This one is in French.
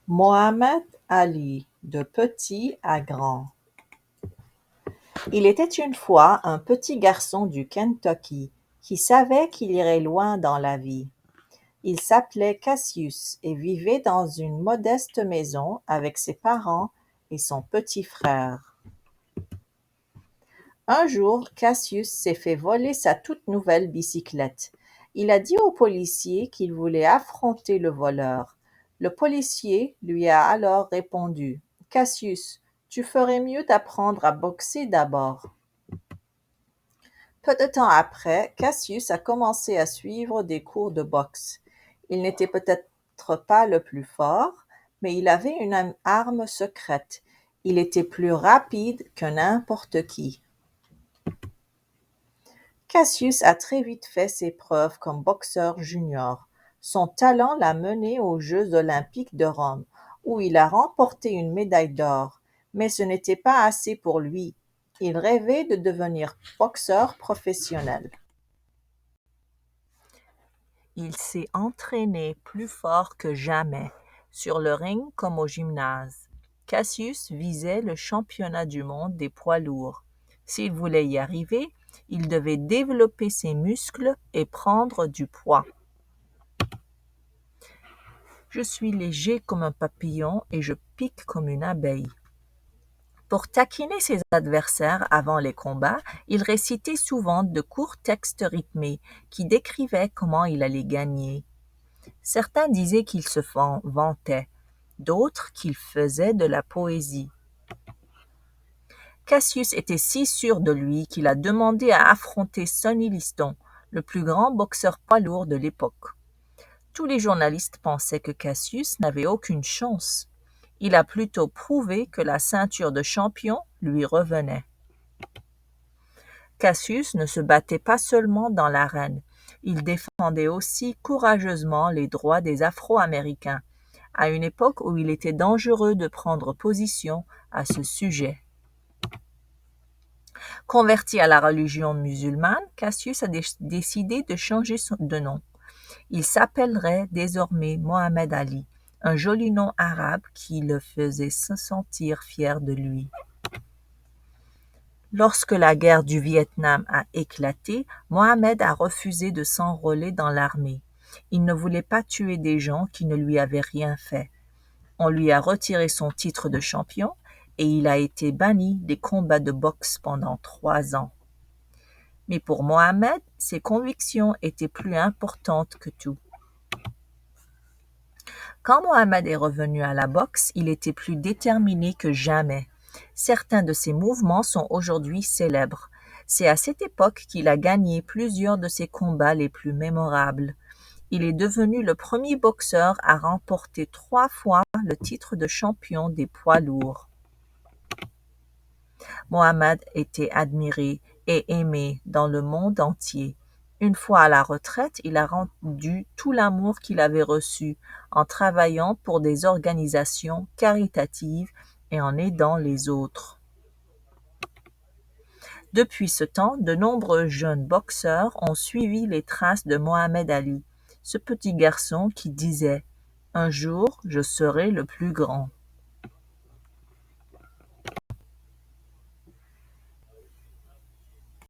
Mohammed Ali, de petit à grand. Il était une fois un petit garçon du Kentucky qui savait qu'il irait loin dans la vie. Il s'appelait Cassius et vivait dans une modeste maison avec ses parents et son petit frère. Un jour, Cassius s'est fait voler sa toute nouvelle bicyclette. Il a dit au policier qu'il voulait affronter le voleur. Le policier lui a alors répondu: Cassius, tu ferais mieux d'apprendre à boxer d'abord. Peu de temps après, Cassius a commencé à suivre des cours de boxe. Il n'était peut-être pas le plus fort, mais il avait une arme secrète. Il était plus rapide que n'importe qui. Cassius a très vite fait ses preuves comme boxeur junior. Son talent l'a mené aux Jeux olympiques de Rome, où il a remporté une médaille d'or. Mais ce n'était pas assez pour lui. Il rêvait de devenir boxeur professionnel. Il s'est entraîné plus fort que jamais, sur le ring comme au gymnase. Cassius visait le championnat du monde des poids lourds. S'il voulait y arriver, il devait développer ses muscles et prendre du poids. Je suis léger comme un papillon et je pique comme une abeille. Pour taquiner ses adversaires avant les combats, il récitait souvent de courts textes rythmés qui décrivaient comment il allait gagner. Certains disaient qu'il se vantait, d'autres qu'il faisait de la poésie. Cassius était si sûr de lui qu'il a demandé à affronter Sonny Liston, le plus grand boxeur poids lourd de l'époque. Tous les journalistes pensaient que Cassius n'avait aucune chance. Il a plutôt prouvé que la ceinture de champion lui revenait. Cassius ne se battait pas seulement dans l'arène, il défendait aussi courageusement les droits des Afro-Américains, à une époque où il était dangereux de prendre position à ce sujet. Converti à la religion musulmane, Cassius a décidé de changer de nom. Il s'appellerait désormais Mohammed Ali, un joli nom arabe qui le faisait se sentir fier de lui. Lorsque la guerre du Vietnam a éclaté, Mohammed a refusé de s'enrôler dans l'armée. Il ne voulait pas tuer des gens qui ne lui avaient rien fait. On lui a retiré son titre de champion et il a été banni des combats de boxe pendant 3 ans. Mais pour Mohammed, ses convictions étaient plus importantes que tout. Quand Mohammed est revenu à la boxe, il était plus déterminé que jamais. Certains de ses mouvements sont aujourd'hui célèbres. C'est à cette époque qu'il a gagné plusieurs de ses combats les plus mémorables. Il est devenu le premier boxeur à remporter 3 fois le titre de champion des poids lourds. Mohammed était admiré et aimé dans le monde entier. Une fois à la retraite, il a rendu tout l'amour qu'il avait reçu en travaillant pour des organisations caritatives et en aidant les autres. Depuis ce temps, de nombreux jeunes boxeurs ont suivi les traces de Mohammed Ali, ce petit garçon qui disait « Un jour, je serai le plus grand ».